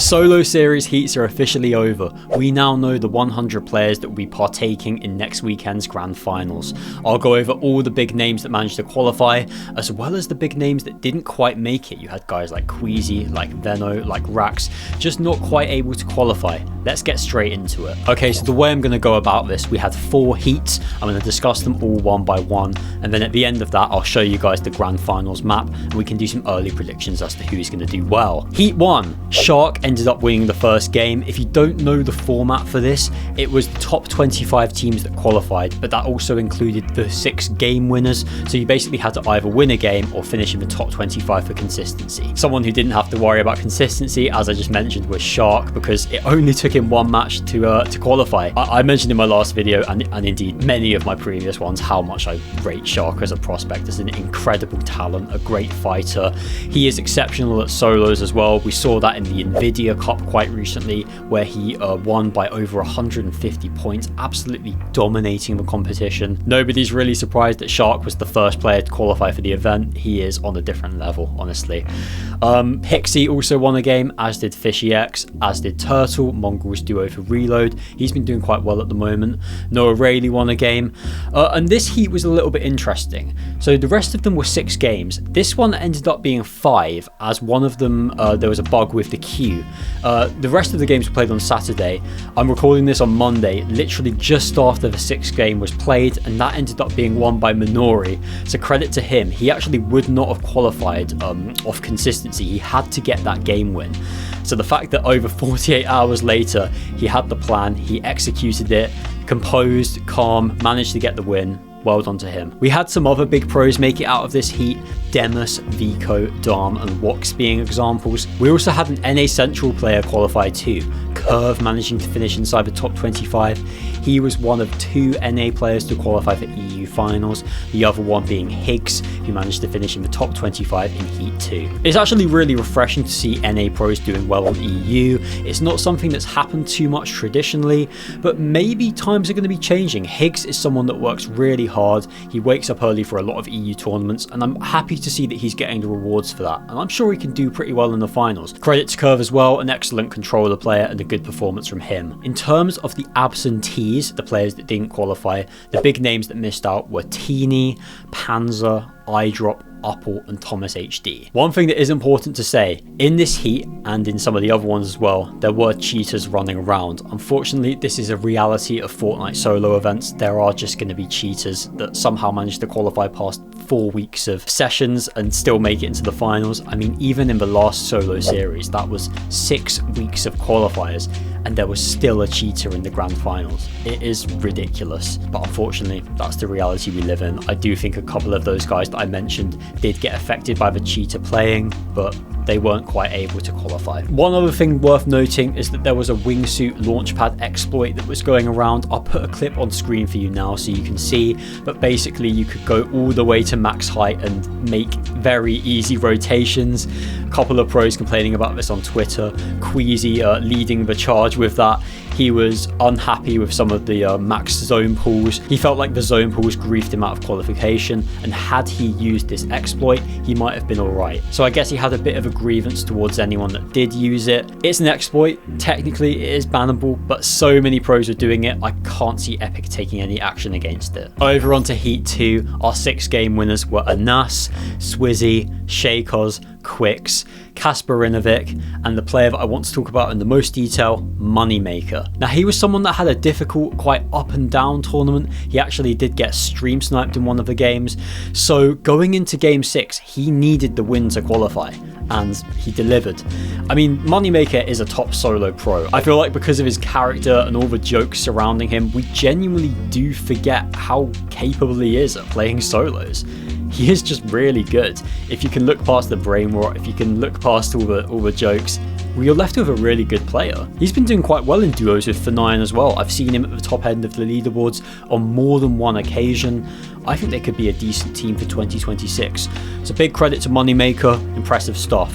The solo series heats are officially over. We now know the 100 players that will be partaking in next weekend's grand finals. I'll go over all the big names that managed to qualify, as well as the big names that didn't quite make it. You had guys like Queasy, like Veno, like Rax, just not quite able to qualify. Let's get straight into it. Okay, so the way I'm going to go about this, we had 4 heats. I'm going to discuss them all one by one, and then at the end of that, I'll show you guys the grand finals map, and we can do some early predictions as to who's going to do well. Heat 1, Shxrk ended up winning the first game. If you don't know the format for this, it was the top 25 teams that qualified, but that also included the 6 game winners, so you basically had to either win a game or finish in the top 25 for consistency. Someone who didn't have to worry about consistency, as I just mentioned, was Shxrk, because it only took him 1 match to qualify. I mentioned in my last video, and indeed many of my previous ones, how much I rate Shxrk as a prospect, as an incredible talent, a great fighter. He is exceptional at solos as well. We saw that in the Nvidia Cup quite recently, where he won by over 150 points, absolutely dominating the competition. Nobody's really surprised that Shxrk was the first player to qualify for the event. He is on a different level, honestly. Hxrk also won a game, as did FishyX, as did Turtle, Mongrel's duo for Reload. He's been doing quite well at the moment. Noah Rayleigh won a game, and this heat was a little bit interesting. So the rest of them were 6 games. This one ended up being 5, as one of them, there was a bug with the queue. The rest of the games were played on Saturday. I'm recording this on Monday, literally just after the 6th game was played, and that ended up being won by Minori. So credit to him. He actually would not have qualified off consistency. He had to get that game win. So the fact that over 48 hours later, he had the plan, he executed it, composed, calm, managed to get the win. Well done to him. We had some other big pros make it out of this heat, Demus, Vico, Dom and Wox being examples. We also had an NA Central player qualify too, Curve managing to finish inside the top 25. He was one of 2 NA players to qualify for EU finals, the other one being Higgs, who managed to finish in the top 25 in Heat 2. It's actually really refreshing to see NA pros doing well on EU. It's not something that's happened too much traditionally, but maybe times are going to be changing. Higgs is someone that works really hard. He wakes up early for a lot of EU tournaments, and I'm happy to see that he's getting the rewards for that, and I'm sure he can do pretty well in the finals. Credit to Curve as well, an excellent controller player and a good performance from him. In terms of the absentees, the players that didn't qualify, the big names that missed out were Teeny, Panzer, iDrop, Uppel and Thomas HD. One thing that is important to say, in this heat and in some of the other ones as well, there were cheaters running around. Unfortunately, this is a reality of Fortnite solo events. There are just going to be cheaters that somehow manage to qualify past 4 weeks of sessions and still make it into the finals. I mean, even in the last solo series, that was 6 weeks of qualifiers, and there was still a cheater in the grand finals. It is ridiculous, but unfortunately, that's the reality we live in. I do think a couple of those guys that I mentioned did get affected by the cheater playing, but they weren't quite able to qualify. One other thing worth noting is that there was a wingsuit launchpad exploit that was going around. I'll put a clip on screen for you now so you can see, but basically you could go all the way to max height and make very easy rotations. A couple of pros complaining about this on Twitter. Queasy leading the charge with that. He was unhappy with some of the max zone pools. He felt like the zone pools griefed him out of qualification, and had he used this exploit, he might have been alright. So I guess he had a bit of a grievance towards anyone that did use it. It's an exploit. Technically, it is bannable, but so many pros are doing it, I can't see Epic taking any action against it. Over onto Heat 2, our 6 game winners were Anas, Swizzy, Shxrk, Quicks, Kasparinovic, and the player that I want to talk about in the most detail, Moneymaker. Now, he was someone that had a difficult, quite up and down tournament. He actually did get stream sniped in one of the games, so going into game 6, he needed the win to qualify, and he delivered. I mean, Moneymaker is a top solo pro. I feel like because of his character and all the jokes surrounding him, we genuinely do forget how capable he is at playing solos. He is just really good. If you can look past the brain rot, if you can look past all the jokes, well, you're left with a really good player. He's been doing quite well in duos with F9 as well. I've seen him at the top end of the leaderboards on more than one occasion. I think they could be a decent team for 2026. So big credit to Moneymaker, impressive stuff.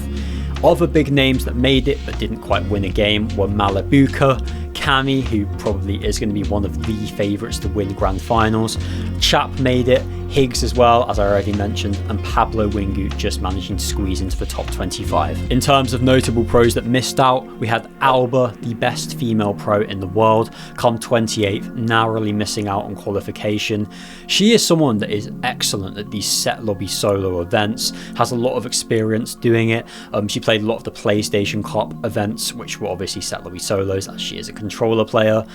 Other big names that made it but didn't quite win a game were Malabuka, Cammy, who probably is going to be one of the favourites to win Grand Finals. Chap made it, Higgs as well, as I already mentioned, and Pablo Wingu just managing to squeeze into the top 25. In terms of notable pros that missed out, we had Alba, the best female pro in the world, come 28th, narrowly missing out on qualification. She is someone that is excellent at these set lobby solo events, has a lot of experience doing it. She played a lot of the PlayStation Cup events, which were obviously set lobby solos, as she is a controller player.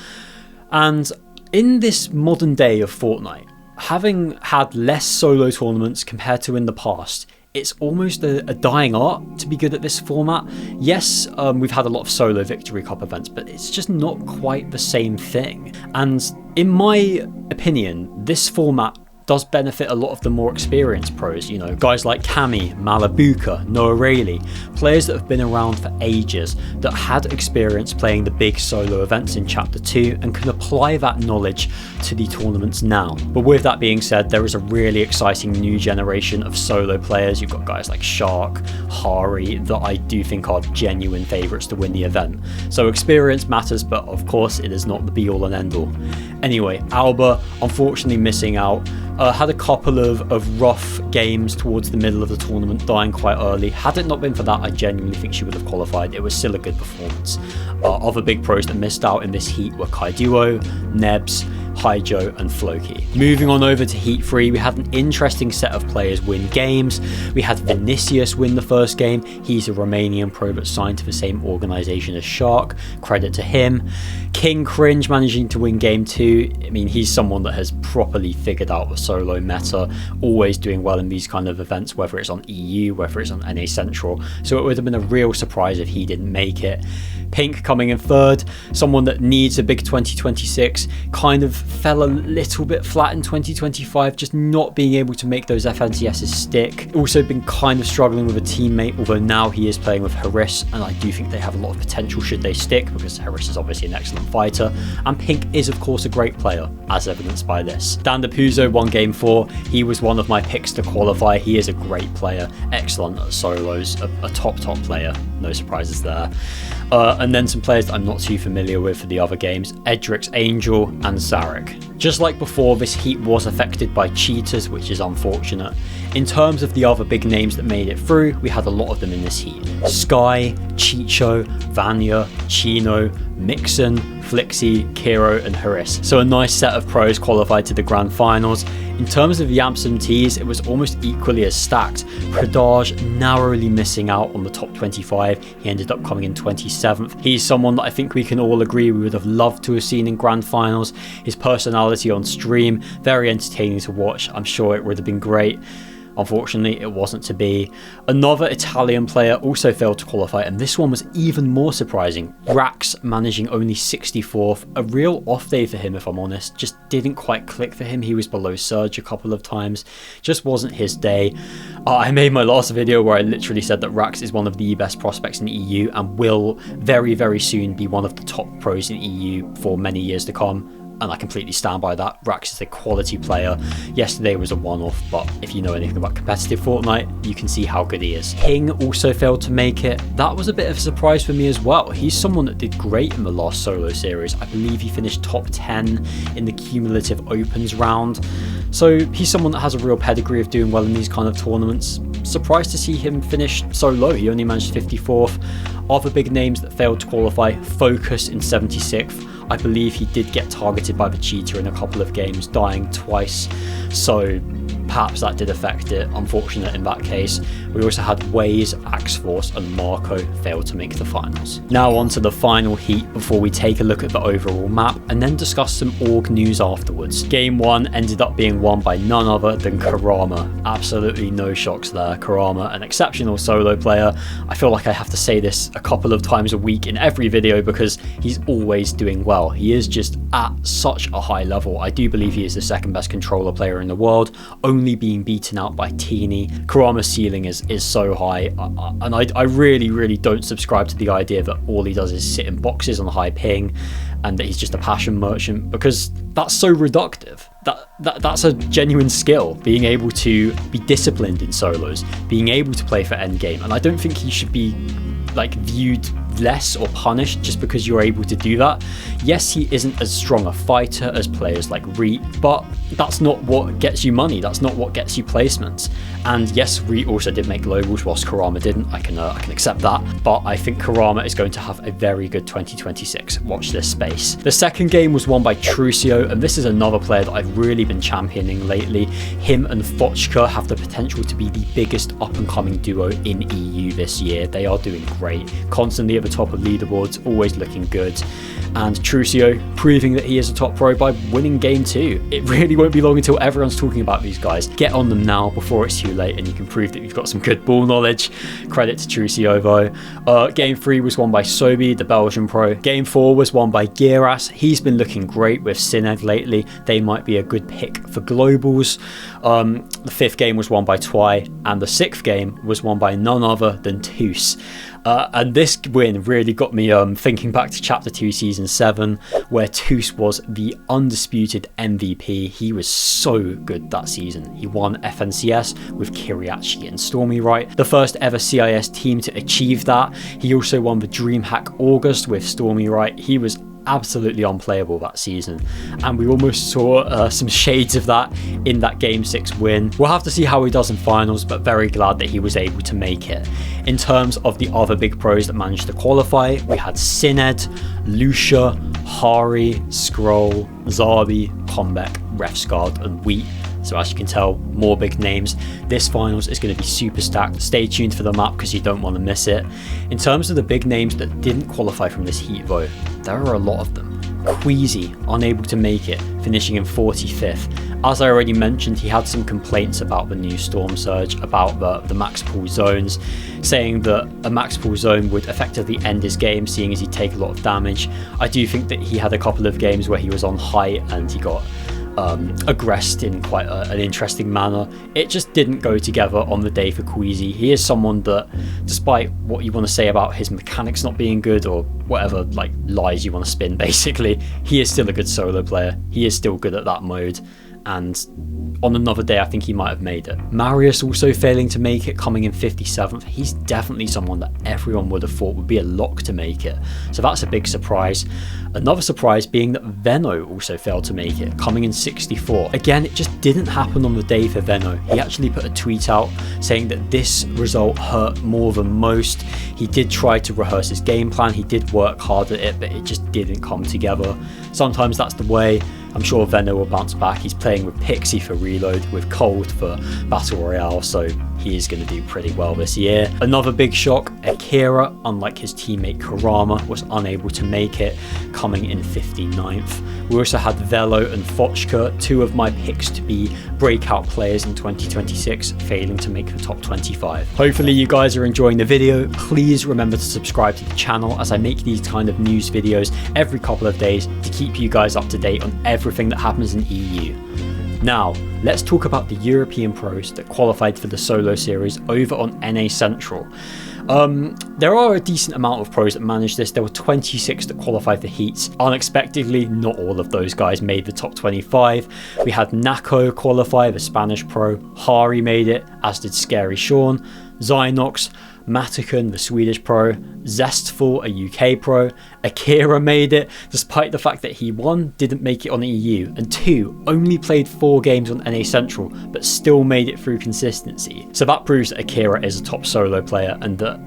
And in this modern day of Fortnite, having had less solo tournaments compared to in the past, it's almost a dying art to be good at this format. Yes, we've had a lot of solo Victory Cup events, but it's just not quite the same thing. And in my opinion, this format does benefit a lot of the more experienced pros, you know, guys like Cammy, Malabuka, Noah Rayleigh, players that have been around for ages, that had experience playing the big solo events in Chapter 2 and can apply that knowledge to the tournaments now. But with that being said, there is a really exciting new generation of solo players. You've got guys like Shxrk, Hari, that I do think are genuine favourites to win the event. So experience matters, but of course it is not the be all and end all. Anyway, Alba, unfortunately missing out. Had a couple of rough games towards the middle of the tournament, dying quite early. Had it not been for that, I genuinely think she would have qualified. It was still a good performance. Other big pros that missed out in this heat were Kaiduo, Nebs, Haijo and Floki. Moving on over to Heat 3, we had an interesting set of players win games. We had Vinicius win the first game. He's a Romanian pro but signed to the same organisation as Shxrk. Credit to him. King Cringe managing to win game 2. I mean, he's someone that has properly figured out the solo meta, always doing well in these kind of events, whether it's on EU, whether it's on NA Central. So it would have been a real surprise if he didn't make it. Pink coming in third, someone that needs a big 2026, kind of fell a little bit flat in 2025, just not being able to make those FNCSs stick. Also been kind of struggling with a teammate, although now he is playing with Haris, and I do think they have a lot of potential should they stick, because Haris is obviously an excellent fighter, and Pink is of course a great player, as evidenced by this. Dan Depuzo won game 4, he was one of my picks to qualify. He is a great player, excellent at solos, a top player, no surprises there. And then some players that I'm not too familiar with for the other games, Edrix Angel and Xxrk. Just like before, this heat was affected by cheaters, which is unfortunate. In terms of the other big names that made it through, we had a lot of them in this heat. Sky, Chicho, Vanya, Chino, Mixon, Flixie, Kiro and Haris. So a nice set of pros qualified to the grand finals. In terms of the absentees, it was almost equally as stacked. Pradaj narrowly missing out on the top 25. He ended up coming in 27th. He's someone that I think we can all agree we would have loved to have seen in grand finals. His personality on stream, very entertaining to watch. I'm sure it would have been great. Unfortunately, it wasn't to be. Another Italian player also failed to qualify, and this one was even more surprising. Rax managing only 64th, a real off day for him if I'm honest, just didn't quite click for him. He was below Surge a couple of times, just wasn't his day. I made my last video where I literally said that Rax is one of the best prospects in the EU and will very soon be one of the top pros in EU for many years to come. And I completely stand by that. Rax is a quality player. Yesterday was a one-off, but if you know anything about competitive Fortnite, you can see how good he is. King also failed to make it. That was a bit of a surprise for me as well. He's someone that did great in the last solo series. I believe he finished top 10 in the cumulative opens round. So he's someone that has a real pedigree of doing well in these kind of tournaments. Surprised to see him finish so low. He only managed 54th. Other big names that failed to qualify, Focus in 76th. I believe he did get targeted by the cheater in a couple of games, dying twice, so perhaps that did affect it. Unfortunate in that case. We also had Waze, Axforce and Marco fail to make the finals. Now on to the final heat before we take a look at the overall map and then discuss some org news afterwards. Game 1 ended up being won by none other than Kurama. Absolutely no shocks there. Kurama, an exceptional solo player. I feel like I have to say this a couple of times a week in every video because he's always doing well. He is just at such a high level. I do believe he is the second best controller player in the world, only being beaten out by Teeny. Kurama's ceiling is so high, and I really don't subscribe to the idea that all he does is sit in boxes on high ping and that he's just a passion merchant, because that's so reductive. That's a genuine skill, being able to be disciplined in solos, being able to play for endgame, and I don't think he should be like viewed less or punished just because you're able to do that. Yes, he isn't as strong a fighter as players like Reet, but that's not what gets you money. That's not what gets you placements. And yes, Reet also did make globals whilst Kurama didn't. I can accept that. But I think Kurama is going to have a very good 2026. Watch this space. The second game was won by Trusio, and this is another player that I've really been championing lately. Him and Shxrk have the potential to be the biggest up-and-coming duo in EU this year. They are doing great, constantly at the top of leaderboards, always looking good. And Trusio proving that he is a top pro by winning game 2. It really won't be long until everyone's talking about these guys. Get on them now before it's too late and you can prove that you've got some good ball knowledge. Credit to Trusio though. Game 3 was won by Sobi, the Belgian pro. Game 4 was won by Giras. He's been looking great with Sined lately. They might be a good pick for globals. The 5th game was won by Twy, and the 6th game was won by none other than Tus. And this win really got me thinking back to Chapter 2 Season 7, where Tus was the undisputed MVP. He was so good that season. He won FNCS with Kiriachi and Stormy Right, the first ever CIS team to achieve that. He also won the DreamHack August with Stormy Right. He was absolutely unplayable that season, and we almost saw some shades of that in that game 6 win. We'll have to see how he does in finals, but very glad that he was able to make it. In terms of the other big pros that managed to qualify, we had Sined, Lucia, Hari, Skrull, Zabi, Comeback, Refsguard and Wheat. So as you can tell, more big names. This finals is going to be super stacked. Stay tuned for the map because you don't want to miss it. In terms of the big names that didn't qualify from this heat though, there are a lot of them. Queasy, unable to make it, finishing in 45th. As I already mentioned, he had some complaints about the new Storm Surge, about the max pool zones, saying that a max pool zone would effectively end his game, seeing as he'd take a lot of damage. I do think that he had a couple of games where he was on height and he got aggressed in quite an interesting manner. It just didn't go together on the day for Queasy. He is someone that, despite what you want to say about his mechanics not being good or whatever like lies you want to spin, basically, he is still a good solo player. He is still good at that mode, and on another day I think he might have made it. Marius also failing to make it, coming in 57th. He's definitely someone that everyone would have thought would be a lock to make it, so that's a big surprise. Another surprise being that Veno also failed to make it, coming in 64. Again, it just didn't happen on the day for Veno. He actually put a tweet out saying that this result hurt more than most. He did try to rehearse his game plan, he did work hard at it, but it just didn't come together. Sometimes that's the way. I'm sure Veno will bounce back. He's playing with Pixie for Reload, with Cold for Battle Royale, so he is going to do pretty well this year. Another big shock, Akira, unlike his teammate Kurama, was unable to make it, coming in 59th. We also had Velo and Shxrk, two of my picks to be breakout players in 2026, failing to make the top 25. Hopefully you guys are enjoying the video. Please remember to subscribe to the channel, as I make these kind of news videos every couple of days to keep you guys up to date on everything that happens in EU. Now, let's talk about the European pros that qualified for the solo series over on NA Central. There are a decent amount of pros that managed this. There were 26 that qualified for heats. Unexpectedly, not all of those guys made the top 25. We had Nako qualify, the Spanish pro. Hari made it, as did Scary Sean. Zynox, Matakan, the Swedish pro, Zestful, a UK pro. Akira made it, despite the fact that he, 1, didn't make it on EU, and 2, only played 4 games on NA Central, but still made it through consistency. So that proves that Akira is a top solo player, and that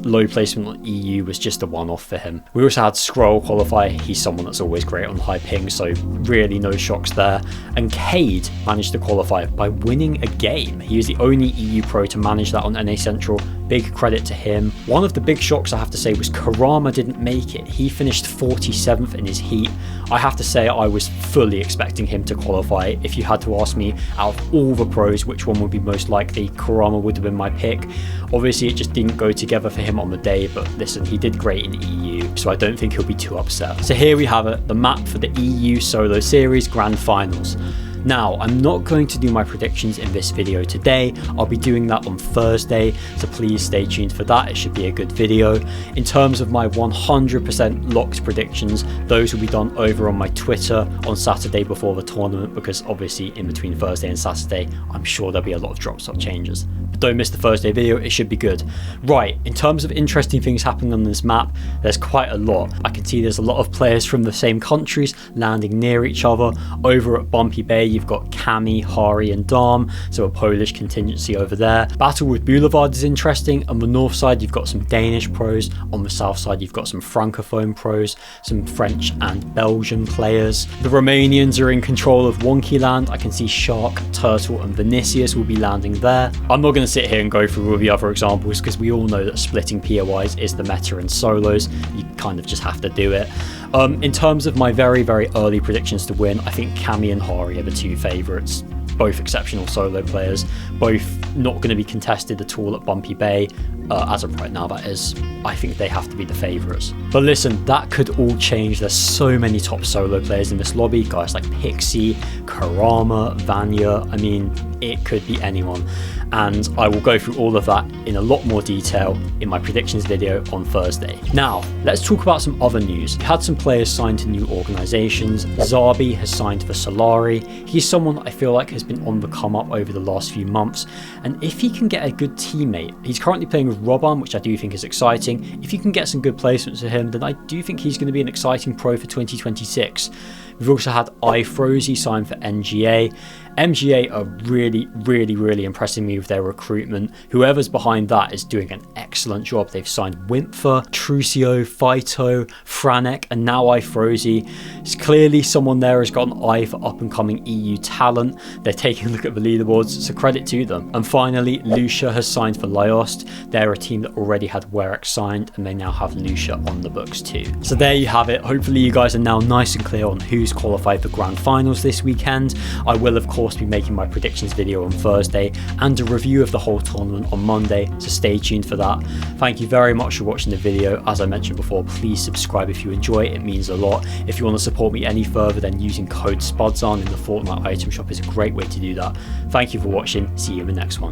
low placement on EU was just a one-off for him. We also had Skrull qualify. He's someone that's always great on high ping, so really no shocks there. And Cade managed to qualify by winning a game. He was the only EU pro to manage that on NA Central. Big credit to him. One of the big shocks I have to say was Kurama didn't make it. He finished 47th in his heat. I have to say I was fully expecting him to qualify. If you had to ask me out of all the pros which one would be most likely, Kurama would have been my pick. Obviously it just didn't go together for him on the day, but listen, he did great in EU, so I don't think he'll be too upset. So here we have it, the map for the EU solo series grand finals. Now, I'm not going to do my predictions in this video today. I'll be doing that on Thursday, so please stay tuned for that. It should be a good video. In terms of my 100% locked predictions, those will be done over on my Twitter on Saturday before the tournament, because obviously in between Thursday and Saturday, I'm sure there'll be a lot of drop stock changes. But don't miss the Thursday video, it should be good. Right, in terms of interesting things happening on this map, there's quite a lot. I can see there's a lot of players from the same countries landing near each other. Over at Bumpy Bay, you've got Cami, Hari and Darm, so a Polish contingency over there. Battle with Boulevard is interesting. On the north side, you've got some Danish pros. On the south side, you've got some Francophone pros, some French and Belgian players. The Romanians are in control of Wonky Land. I can see Shxrk, Turtle and Vinicius will be landing there. I'm not going to sit here and go through all the other examples because we all know that splitting POIs is the meta in solos. You kind of just have to do it. In terms of my very early predictions to win, I think Cami and Hari are the two favourites. Both exceptional solo players, both not going to be contested at all at Bumpy Bay, as of right now that is. I think they have to be the favourites. But listen, that could all change. There's so many top solo players in this lobby, guys like Pixie, Kurama, Vanya, I mean, it could be anyone. And I will go through all of that in a lot more detail in my predictions video on Thursday. Now, let's talk about some other news. We had some players signed to new organisations. Zabi has signed for Solari. He's someone that I feel like has been on the come up over the last few months, and if he can get a good teammate, he's currently playing with Robban, which I do think is exciting. If you can get some good placements for him, then I do think he's going to be an exciting pro for 2026. We've also had iFrozy signed for NGA. MGA are really impressing me with their recruitment. Whoever's behind that is doing an excellent job. They've signed Wimpfer, Trusio, Phyto, Franek, and now iFrozy. It's clearly someone there has got an eye for up and coming EU talent. They're taking a look at the leaderboards, so credit to them. And finally, Lucia has signed for Lyost. They're a team that already had Werex signed, and they now have Lucia on the books too. So there you have it. Hopefully you guys are now nice and clear on who's qualified for grand finals this weekend. I will of course be making my predictions video on Thursday and a review of the whole tournament on Monday, so stay tuned for that. Thank you very much for watching the video. As I mentioned before, please subscribe if you enjoy it means a lot. If you want to support me any further, then using code SPUDZON in the Fortnite item shop is a great way to do that. Thank you for watching, see you in the next one.